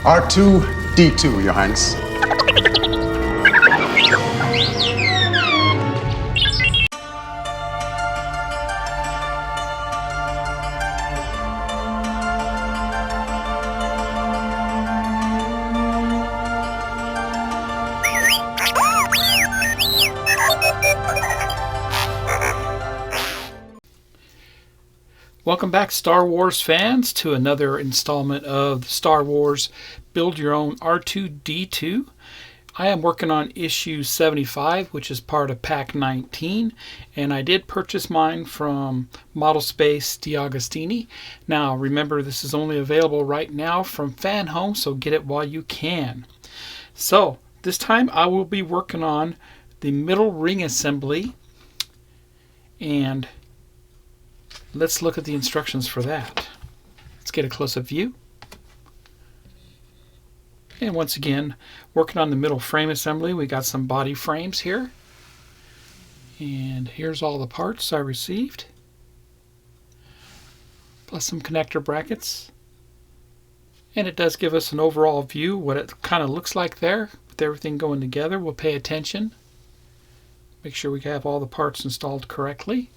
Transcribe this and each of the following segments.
R2-D2, Your Highness. Welcome back, Star Wars fans, to another installment of the Star Wars Build Your Own R2-D2. I am working on issue 75, which is part of pack 19, and I did purchase mine from Model Space D'Agostini. Now, remember, this is only available right now from Fan Home, so get it while you can. So, this time I will be working on the middle ring assembly, and let's look at the instructions for that. Let's get a close-up view. And once again, working on the middle frame assembly, we got some body frames here. And here's all the parts I received, plus some connector brackets. And it does give us an overall view, what it kind of looks like there, with everything going together. We'll pay attention. Make sure we have all the parts installed correctly.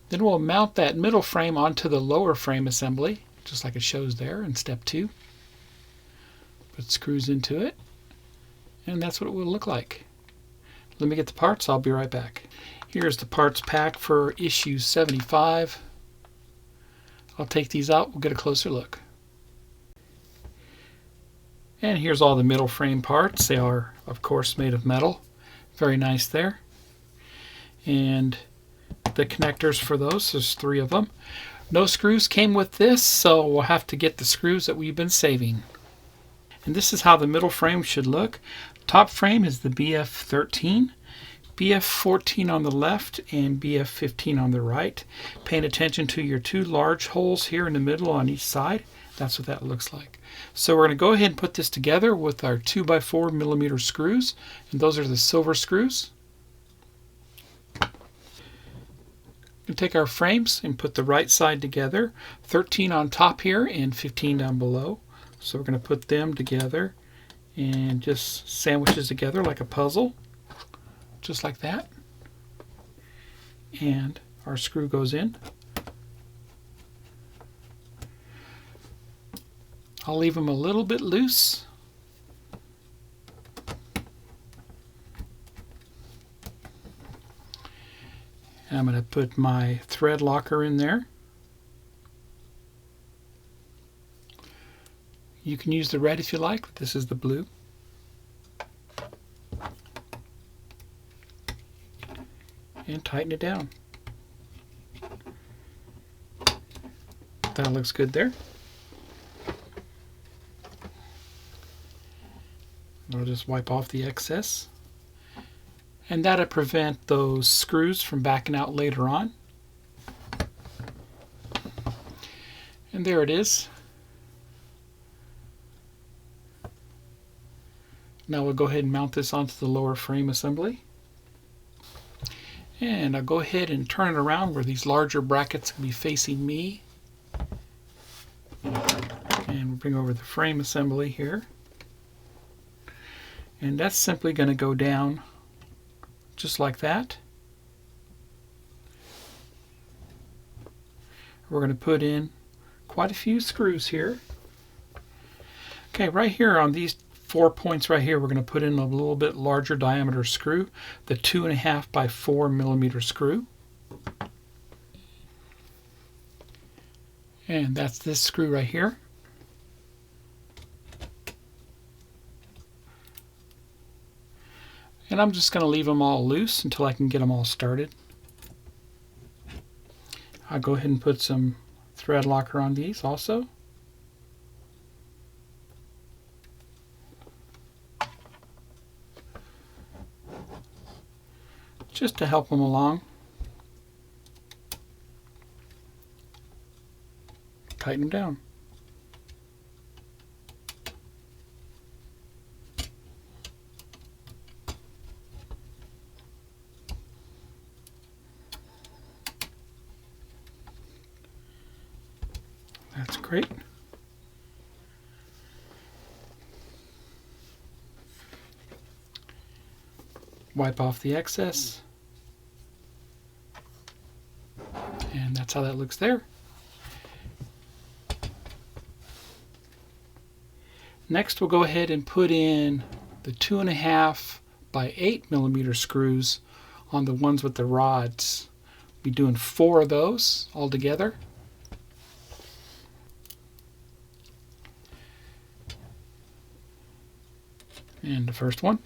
Then we'll mount that middle frame onto the lower frame assembly, just like it shows there in step 2. Put screws into it, and that's what it will look like. Let me get the parts, I'll be right back. Here's the parts pack for issue 75. I'll take these out, we'll get a closer look. And here's all the middle frame parts. They are, of course, made of metal. Very nice there. And the connectors for those, there's 3 of them. No screws came with this, so we'll have to get the screws that we've been saving. And this is how the middle frame should look. Top frame is the BF13, BF14 on the left, and BF15 on the right. Paying attention to your 2 large holes here in the middle on each side. That's what that looks like. So we're going to go ahead and put this together with our 2x4mm screws, and those are the silver screws. Take our frames and put the right side together, 13 on top here and 15 down below. So we're going to put them together and just sandwiches together like a puzzle, just like that. And our screw goes in. I'll leave them a little bit loose. And I'm going to put my thread locker in there. You can use the red if you like, but this is the blue. And tighten it down. That looks good there. I'll just wipe off the excess. And that'll prevent those screws from backing out later on. And there it is. Now we'll go ahead and mount this onto the lower frame assembly. And I'll go ahead and turn it around where these larger brackets can be facing me. And we'll bring over the frame assembly here. And that's simply going to go down just like that. We're going to put in quite a few screws here. Okay, right here on these 4 points right here, we're going to put in a little bit larger diameter screw, the 2.5x4mm screw. And that's this screw right here. And I'm just going to leave them all loose until I can get them all started. I'll go ahead and put some thread locker on these also. Just to help them along. Tighten them down. great. Wipe off the excess. And that's how that looks there. Next, we'll go ahead and put in the 2.5 by 8 millimeter screws on the ones with the rods. We'll be doing 4 of those all together. And the first one.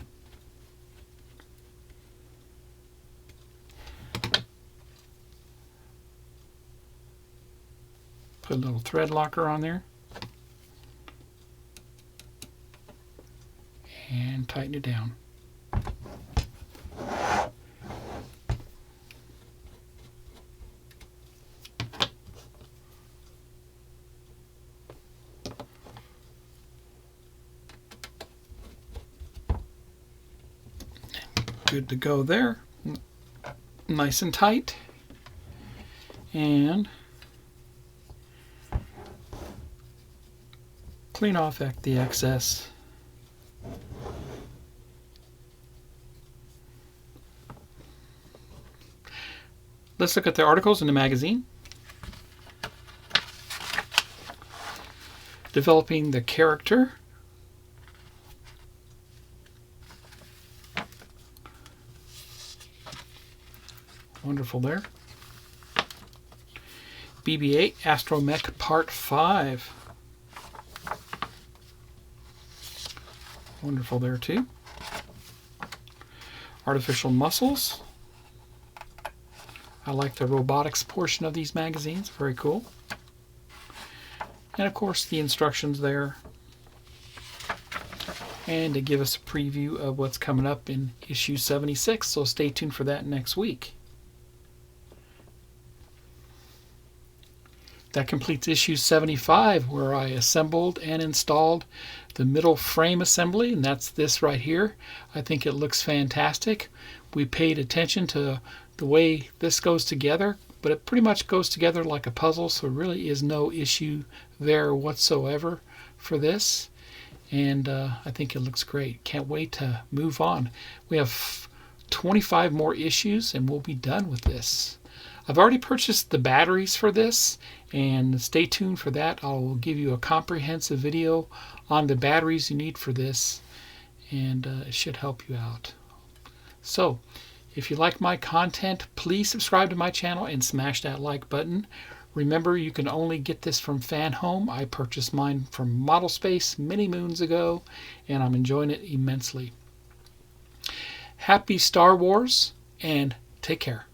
Put a little thread locker on there. And tighten it down. Good to go there. Nice and tight. And clean off the excess. Let's look at the articles in the magazine. Developing the character. Wonderful there. BB-8 Astromech Part 5. Wonderful there too. Artificial muscles. I like the robotics portion of these magazines. Very cool. And of course the instructions there. And to give us a preview of what's coming up in issue 76. So stay tuned for that next week. That completes issue 75, where I assembled and installed the middle frame assembly, and that's this right here. I think it looks fantastic. We paid attention to the way this goes together, but it pretty much goes together like a puzzle, so there really is no issue there whatsoever for this. And I think it looks great. Can't wait to move on. We have 25 more issues and we'll be done with this. I've already purchased the batteries for this, and stay tuned for that. I will give you a comprehensive video on the batteries you need for this, and it should help you out. So, if you like my content, please subscribe to my channel and smash that like button. Remember, you can only get this from Fan Home. I purchased mine from Model Space many moons ago, and I'm enjoying it immensely. Happy Star Wars, and take care.